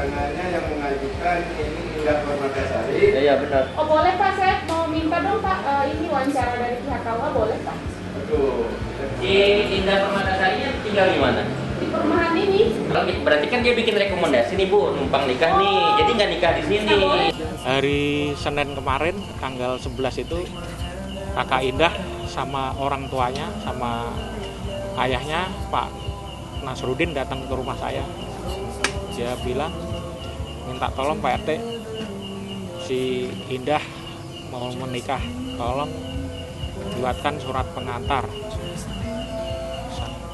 tersangkanya yang mengajukan ini Indah Permatasari. Iya benar. Oh boleh Pak, saya mau minta dong Pak, ini wawancara dari pihak KUA boleh Pak? Betul. Si Indah Permatasarinya tinggal di mana? Di perumahan ini. Berarti kan dia bikin rekomendasi nih Bu, numpang nikah nih, jadi nggak nikah di sini. Hari Senin kemarin tanggal 11 itu Kakak Indah sama orang tuanya sama ayahnya Pak Nasruddin datang ke rumah saya. Dia bilang minta tolong Pak RT, si Indah mau menikah, tolong buatkan surat pengantar.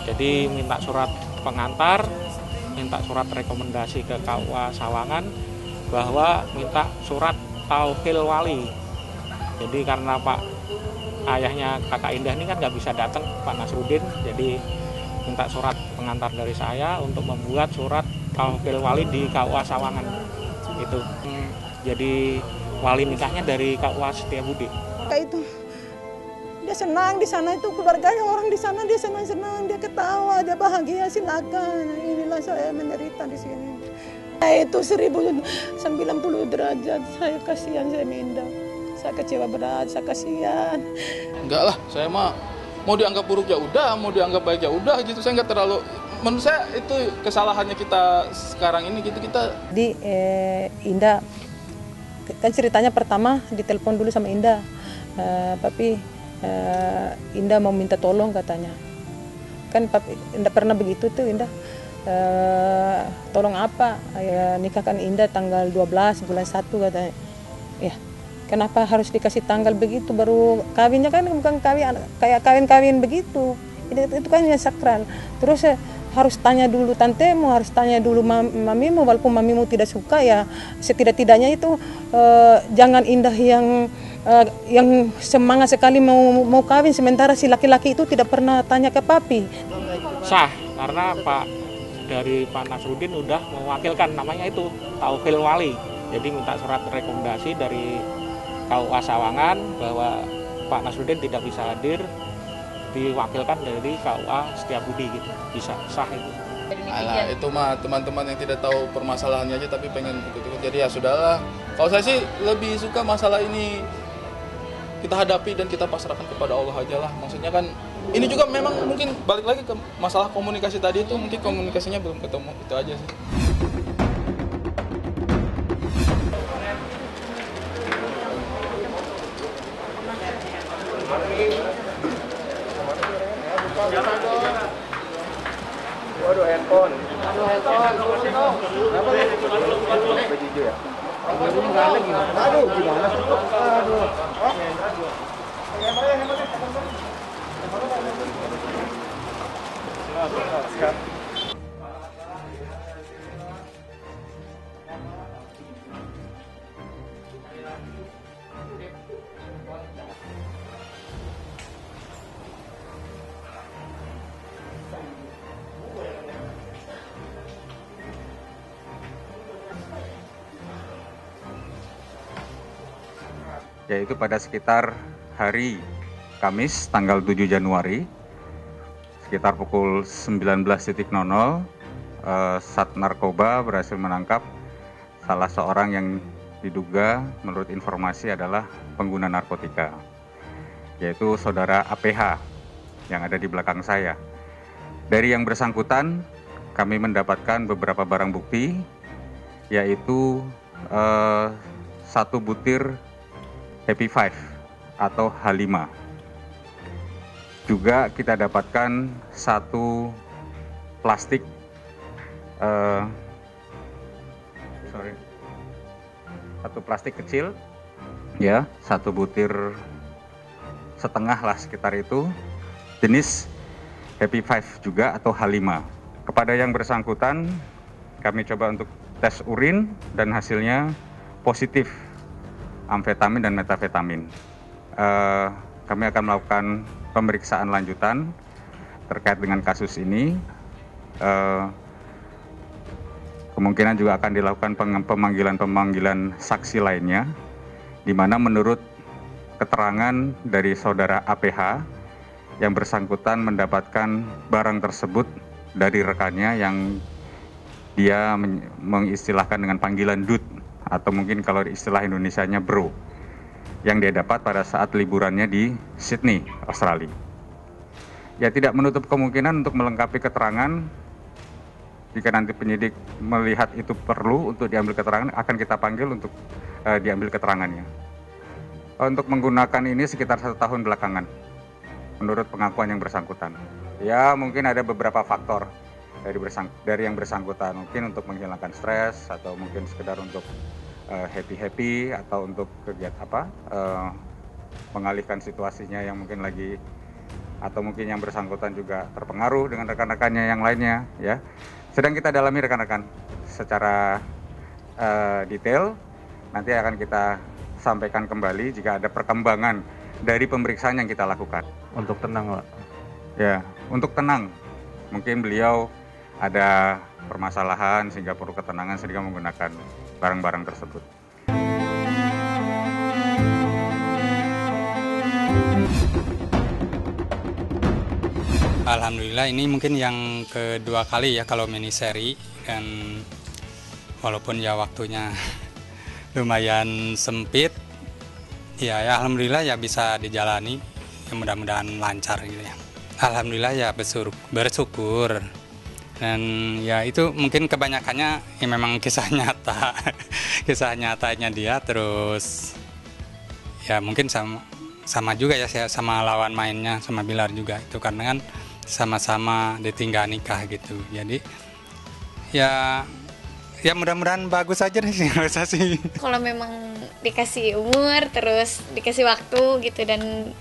Jadi minta surat pengantar, minta surat rekomendasi ke KUA Sawangan bahwa minta surat tauhil wali. Jadi karena Pak ayahnya Kakak Indah ini kan nggak bisa datang, Pak Nasruddin, jadi minta surat pengantar dari saya untuk membuat surat tauhil wali di KUA Sawangan. Itu jadi wali nikahnya dari KUA Setiabudi. Kayak itu dia senang di sana, itu keluarganya orang di sana, dia senang-senang, dia ketawa, dia bahagia, silakan. Inilah saya menderita di sini. Itu 1090 derajat, saya kasihan, saya minda. Saya kecewa berat, saya kasihan. Enggak lah, saya mah mau dianggap buruk ya udah, mau dianggap baik ya udah gitu. Saya nggak terlalu, menurut saya itu kesalahannya kita sekarang ini gitu kita. Di Indah kan ceritanya pertama ditelepon dulu sama Indah, papi Indah mau minta tolong katanya. Kan papi Indah pernah begitu tuh Indah. Tolong apa? Nikahkan Indah tanggal 12 bulan 1 katanya. Ya. Kenapa harus dikasih tanggal begitu baru kawinnya, kan bukan kawin kayak kawin-kawin begitu. Itu kan yang sakral. Terus harus tanya dulu tantemu, harus tanya dulu mamimu, walaupun mamimu tidak suka ya setidak-tidaknya itu jangan Indah yang semangat sekali mau kawin sementara si laki-laki itu tidak pernah tanya ke papi. Sah karena dari Pak Nasruddin udah mewakilkan, namanya itu tauhil wali. Jadi minta surat rekomendasi dari KUA Sawangan bahwa Pak Nasruddin tidak bisa hadir, diwakilkan dari KUA Setiabudi gitu, bisa sah itu. Alah, itu mah teman-teman yang tidak tahu permasalahannya aja tapi pengen ikut-ikut. Jadi ya sudahlah. Kalau saya sih lebih suka masalah ini kita hadapi dan kita pasrahkan kepada Allah aja lah. Maksudnya kan ini juga memang mungkin balik lagi ke masalah komunikasi tadi, itu mungkin komunikasinya belum ketemu, itu aja sih. Waduh, handphone. Kenapa begitu ya? Aduh, gimana? Aduh. Yaitu pada sekitar hari Kamis tanggal 7 Januari sekitar pukul 19.00 Sat Narkoba berhasil menangkap salah seorang yang diduga menurut informasi adalah pengguna narkotika, yaitu saudara APH yang ada di belakang saya. Dari yang bersangkutan kami mendapatkan beberapa barang bukti, yaitu 1 butir Happy Five atau H5. Juga kita dapatkan 1 plastik, 1 plastik kecil, ya, 1 butir setengah lah sekitar itu, jenis Happy Five juga atau H5. Kepada yang bersangkutan kami coba untuk tes urin dan hasilnya positif amfetamin dan metafetamin. Kami akan melakukan pemeriksaan lanjutan terkait dengan kasus ini. Kemungkinan juga akan dilakukan pemanggilan saksi lainnya, di mana menurut keterangan dari saudara APH yang bersangkutan mendapatkan barang tersebut dari rekannya yang dia mengistilahkan dengan panggilan Dut, atau mungkin kalau istilah Indonesianya Bro, yang dia dapat pada saat liburannya di Sydney, Australia. Ya, tidak menutup kemungkinan untuk melengkapi keterangan. Jika nanti penyidik melihat itu perlu untuk diambil keterangan, akan kita panggil untuk diambil keterangannya. Untuk menggunakan ini sekitar 1 tahun belakangan, menurut pengakuan yang bersangkutan. Ya, mungkin ada beberapa faktor dari yang bersangkutan, mungkin untuk menghilangkan stres, atau mungkin sekedar untuk happy atau untuk kegiatan mengalihkan situasinya yang mungkin lagi, atau mungkin yang bersangkutan juga terpengaruh dengan rekan-rekannya yang lainnya, ya. Sedang kita dalami rekan-rekan secara detail. Nanti akan kita sampaikan kembali jika ada perkembangan dari pemeriksaan yang kita lakukan. Untuk tenang, Pak. Ya, untuk tenang. Mungkin beliau ada permasalahan sehingga perlu ketenangan sehingga menggunakan barang-barang tersebut. Alhamdulillah ini mungkin yang kedua kali ya kalau mini seri, dan walaupun ya waktunya lumayan sempit, ya alhamdulillah ya bisa dijalani, ya mudah-mudahan lancar gitu ya. Alhamdulillah ya bersyukur, dan ya itu mungkin kebanyakannya ya memang kisah nyata, kisah nyatanya dia, terus ya mungkin sama juga ya saya sama lawan mainnya sama Bilar juga itu, karena kan sama-sama ditinggal nikah gitu. Jadi ya mudah-mudahan bagus aja deh sih. Kalau memang dikasih umur terus dikasih waktu gitu, dan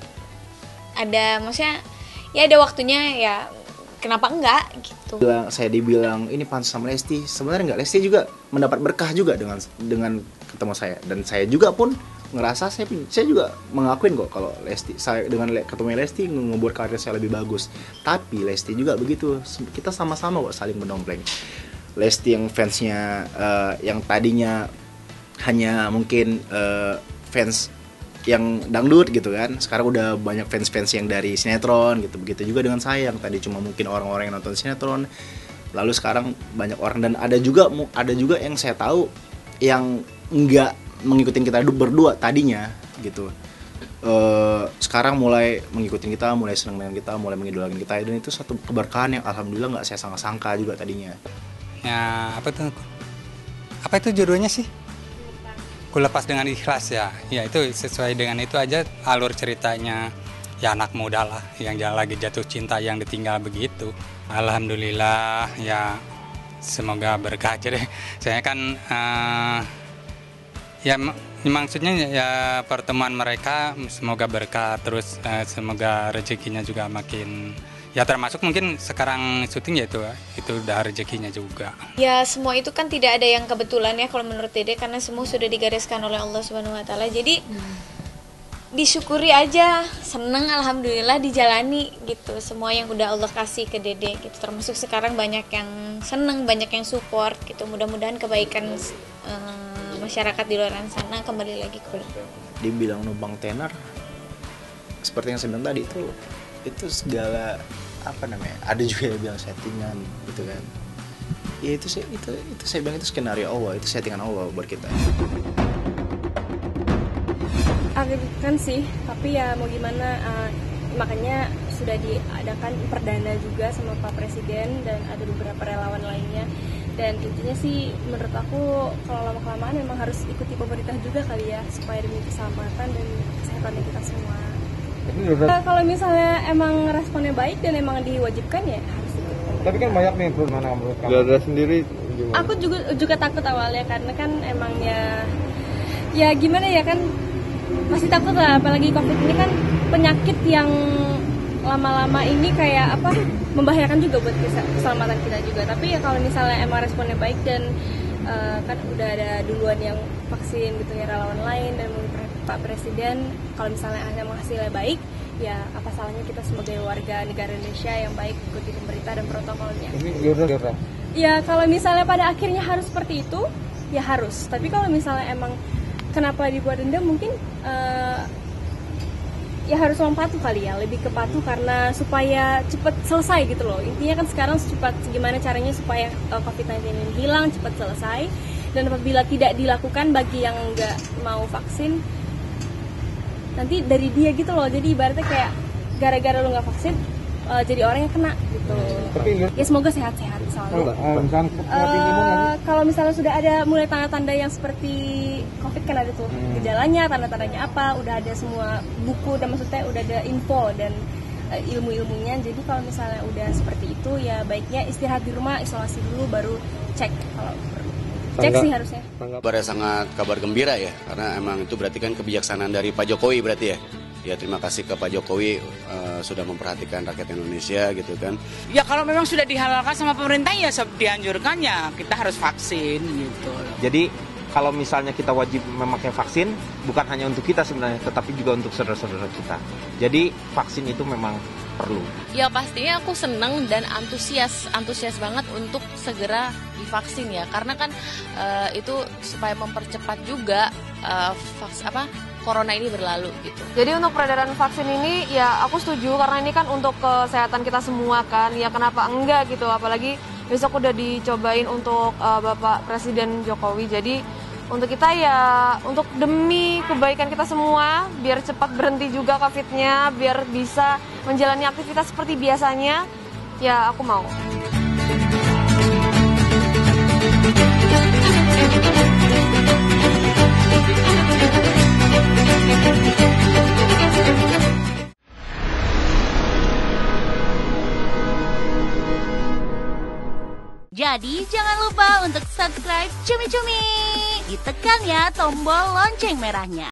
ada maksudnya ya ada waktunya, ya kenapa enggak gitu. Saya dibilang ini pantas sama Lesti, sebenarnya enggak. Lesti juga mendapat berkah juga dengan ketemu saya, dan saya juga pun ngerasa saya juga mengakuin kok kalau Lesti, saya dengan ketemu Lesti ngebuat karir saya lebih bagus. Tapi Lesti juga begitu, kita sama-sama kok saling mendompleng. Lesti yang fansnya yang tadinya hanya mungkin fans yang dangdut gitu kan, sekarang udah banyak fans-fans yang dari sinetron gitu. Begitu juga dengan saya yang tadi cuma mungkin orang-orang yang nonton sinetron, lalu sekarang banyak orang. Dan ada juga yang saya tahu yang enggak mengikutin kita berdua tadinya gitu, sekarang mulai mengikutin kita, mulai senang dengan kita, mulai mengidolakan kita, dan itu satu keberkahan yang alhamdulillah nggak saya sangka juga tadinya. Ya apa itu judulnya sih? Ku lepas dengan ikhlas ya. Ya itu sesuai dengan itu aja alur ceritanya. Ya anak muda lah yang lagi jatuh cinta yang ditinggal begitu. Alhamdulillah ya, semoga berkah aja deh. Saya kan ya maksudnya ya pertemuan mereka semoga berkah, terus semoga rezekinya juga makin, ya termasuk mungkin sekarang syuting ya itu udah rezekinya juga. Ya semua itu kan tidak ada yang kebetulan ya kalau menurut Dede, karena semua sudah digariskan oleh Allah Subhanahu wa taala. Jadi disyukuri aja, seneng alhamdulillah dijalani gitu. Semua yang udah Allah kasih ke Dede gitu. Termasuk sekarang banyak yang seneng, banyak yang support gitu. Mudah-mudahan kebaikan masyarakat di luar sana kembali lagi ke Dibilang numpang tenar, seperti yang saya bilang tadi, itu segala ada juga yang bilang settingan gitu kan. Ya itu saya bilang itu skenario Allah, itu settingan Allah buat kita. Kan sih, tapi ya mau gimana, makanya sudah diadakan perdana juga sama Pak Presiden dan ada beberapa relawan lainnya. Dan intinya sih menurut aku kalau lama-kelamaan memang harus ikuti pemerintah juga kali ya, supaya demi keselamatan dan kesehatannya kita semua. Kalau misalnya emang responnya baik dan emang diwajibkan ya harus ikut. Tapi kan banyak nih mana menurut kamu? Dada sendiri gimana? Aku juga takut awalnya, karena kan emang ya gimana ya kan, masih takut lah, apalagi COVID ini kan penyakit yang lama-lama ini kayak membahayakan juga buat keselamatan kita juga. Tapi ya kalau misalnya emang responnya baik dan kan udah ada duluan yang vaksin gitu ya, relawan lain dan Pak Presiden, kalau misalnya emang hasilnya baik, ya apa salahnya kita sebagai warga negara Indonesia yang baik ikuti pemerintah dan protokolnya. Ya kalau misalnya pada akhirnya harus seperti itu, ya harus. Tapi kalau misalnya emang kenapa dibuat denda, mungkin ya harus orang patuh kali ya, lebih ke patuh karena supaya cepat selesai gitu loh. Intinya kan sekarang gimana caranya supaya COVID-19 ini hilang, cepat selesai. Dan apabila tidak dilakukan bagi yang nggak mau vaksin, nanti dari dia gitu loh. Jadi ibaratnya kayak gara-gara lu nggak vaksin, jadi orang yang kena gitu. Ya semoga sehat-sehat selalu. Kalau misalnya sudah ada mulai tanda-tanda yang seperti COVID kan ada tuh gejalanya, tanda-tandanya apa, udah ada semua buku dan maksudnya udah ada info dan ilmu-ilmunya. Jadi kalau misalnya udah seperti itu ya baiknya istirahat di rumah, isolasi dulu baru cek kalau perlu. Cek sih harusnya. Kabar sangat kabar gembira ya, karena emang itu berarti kan kebijaksanaan dari Pak Jokowi berarti ya. Ya terima kasih ke Pak Jokowi sudah memperhatikan rakyat Indonesia gitu kan. Ya kalau memang sudah dihalalkan sama pemerintah ya dianjurkan ya kita harus vaksin gitu. Jadi kalau misalnya kita wajib memakai vaksin bukan hanya untuk kita sebenarnya, tetapi juga untuk saudara-saudara kita. Jadi vaksin itu memang perlu. Ya pastinya aku seneng dan antusias banget untuk segera divaksin ya, karena kan itu supaya mempercepat juga corona ini berlalu gitu. Jadi untuk peredaran vaksin ini ya aku setuju karena ini kan untuk kesehatan kita semua kan. Ya kenapa enggak gitu, apalagi besok udah dicobain untuk Bapak Presiden Jokowi. Jadi untuk kita ya untuk demi kebaikan kita semua biar cepat berhenti juga COVID-nya, biar bisa menjalani aktivitas seperti biasanya, ya aku mau. Jadi jangan lupa untuk subscribe Cumi Cumi. Ditekan ya tombol lonceng merahnya.